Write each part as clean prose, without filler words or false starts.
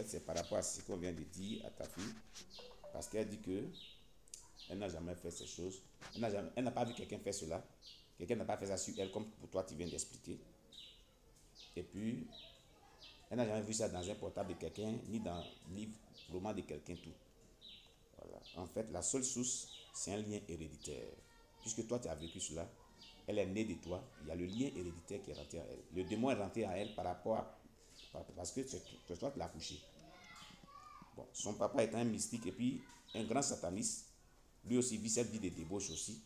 fait, c'est par rapport à ce qu'on vient de dire à ta fille. Parce qu'elle dit que elle n'a jamais fait ces choses. Elle n'a pas vu quelqu'un faire cela. Quelqu'un n'a pas fait ça sur elle, comme pour toi, tu viens d'expliquer. Et puis, elle n'a jamais vu ça dans un portable de quelqu'un, ni dans un livre, roman de quelqu'un, tout. Voilà. En fait, la seule source, c'est un lien héréditaire. Puisque toi, tu as vécu cela, elle est née de toi, il y a le lien héréditaire qui est rentré à elle. Le démon est rentré à elle par rapport à... Parce que c'est toi qui l'as couché. Bon, son papa est un mystique et puis un grand sataniste. Lui aussi vit cette vie de débauche aussi.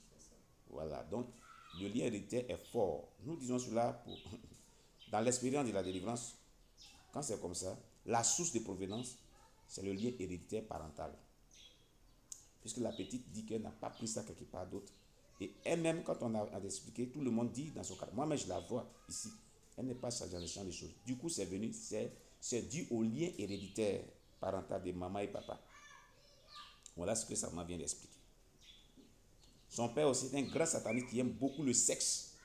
Voilà, donc le lien héréditaire est fort. Nous disons cela pour... Dans l'expérience de la délivrance, quand c'est comme ça, la source de provenance, c'est le lien héréditaire parental. Puisque la petite dit qu'elle n'a pas pris ça quelque part d'autre. Et elle-même, quand on a expliqué, tout le monde dit dans son cas. Moi-même, je la vois ici. Elle n'est pas dans le champ des choses. Du coup, c'est venu, c'est dû au lien héréditaire parental de maman et papa. Voilà ce que ça m'a bien d'expliquer. Son père aussi est un grand sataniste qui aime beaucoup le sexe.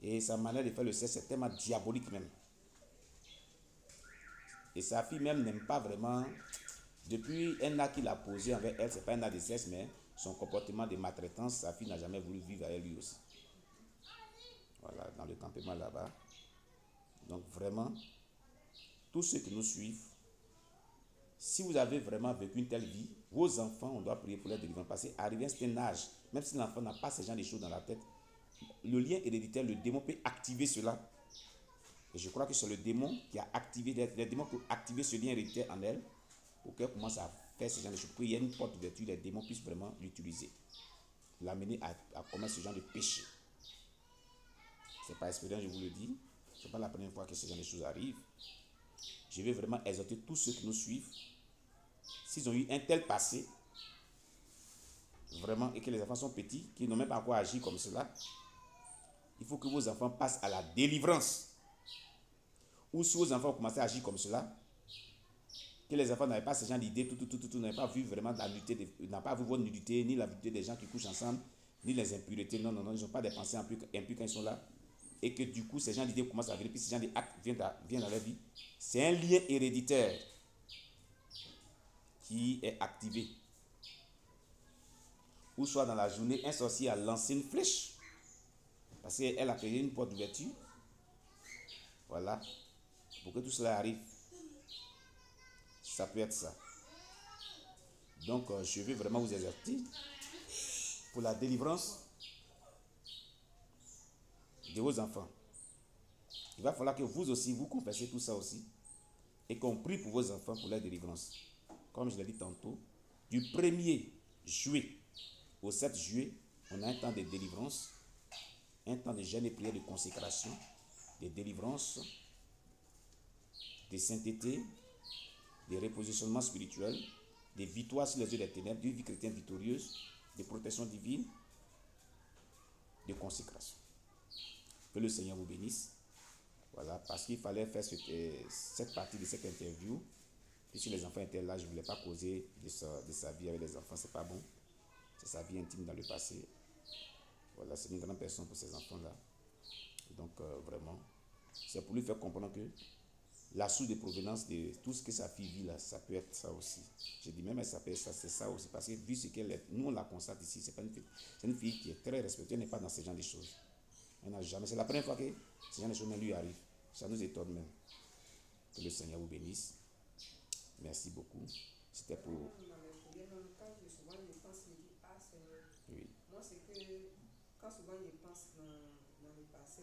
Et sa manière de faire le sexe est tellement diabolique même. Et sa fille même n'aime pas vraiment. Depuis un acte qu'il a posé envers elle, ce n'est pas un acte de sexe, mais son comportement de maltraitance, sa fille n'a jamais voulu vivre avec lui aussi. Voilà, dans le campement là-bas. Donc vraiment, tous ceux qui nous suivent, si vous avez vraiment vécu une telle vie, vos enfants, on doit prier pour leur délivrance. Parce qu'arriver à un certain âge, même si l'enfant n'a pas ce genre de choses dans la tête, le lien héréditaire, le démon peut activer cela. Et je crois que c'est le démon qui a activé, les démons qui ont activé ce lien héréditaire en elle, pour qu'elle commence à faire ce genre de choses. Pour qu'il y ait une porte d'ouverture, les démons puissent vraiment l'utiliser. L'amener à commettre ce genre de péché. C'est par expérience, je vous le dis. Ce n'est pas la première fois que ce genre de choses arrivent. Je vais vraiment exhorter tous ceux qui nous suivent. S'ils ont eu un tel passé, vraiment, et que les enfants sont petits, qui n'ont même pas encore agi comme cela, il faut que vos enfants passent à la délivrance. Ou si vos enfants ont commencé à agir comme cela, que les enfants n'avaient pas ce genre d'idées, n'avaient pas vu vraiment la nudité, n'ont pas vu votre nudité, ni la nudité des gens qui couchent ensemble, ni les impuretés. Non, non, non, ils n'ont pas des pensées impures quand ils sont là. Et que du coup, ces gens d'idées commencent à venir, puis ces gens d'actes viennent dans leur vie. C'est un lien héréditaire qui est activé. Ou soit dans la journée, un sorcier a lancé une flèche. Parce qu'elle a créé une porte d'ouverture. Voilà. Pour que tout cela arrive. Ça peut être ça. Donc, je veux vraiment vous exhorter pour la délivrance de vos enfants. Il va falloir que vous aussi, vous confessiez tout ça aussi. Et qu'on prie pour vos enfants pour leur délivrance. Comme je l'ai dit tantôt, du 1er juillet au 7 juillet, on a un temps de délivrance, un temps de jeûne et prière de consécration, de délivrance, de sainteté, de repositionnement spirituel, de victoire sur les yeux des ténèbres, d'une vie chrétienne victorieuse, de protection divine, de consécration. Que le Seigneur vous bénisse. Voilà, parce qu'il fallait faire cette partie de cette interview. Puisque les enfants étaient là, je ne voulais pas causer de sa vie avec les enfants, c'est pas bon. C'est sa vie intime dans le passé. Voilà, c'est une grande personne pour ces enfants-là. Donc, vraiment, c'est pour lui faire comprendre que la source de provenance de tout ce que sa fille vit là, ça peut être ça aussi. Je dis même, elle s'appelle ça, c'est ça aussi. Parce que vu ce qu'elle est, nous on la constate ici, c'est pas une fille. C'est une fille qui est très respectueuse, elle n'est pas dans ce genre de choses. Elle n'a jamais. C'est la première fois que ce genre de choses lui arrive. Ça nous étonne même. Que le Seigneur vous bénisse. Merci beaucoup. C'était pour. Oui. Moi, c'est que quand souvent je pense dans le passé,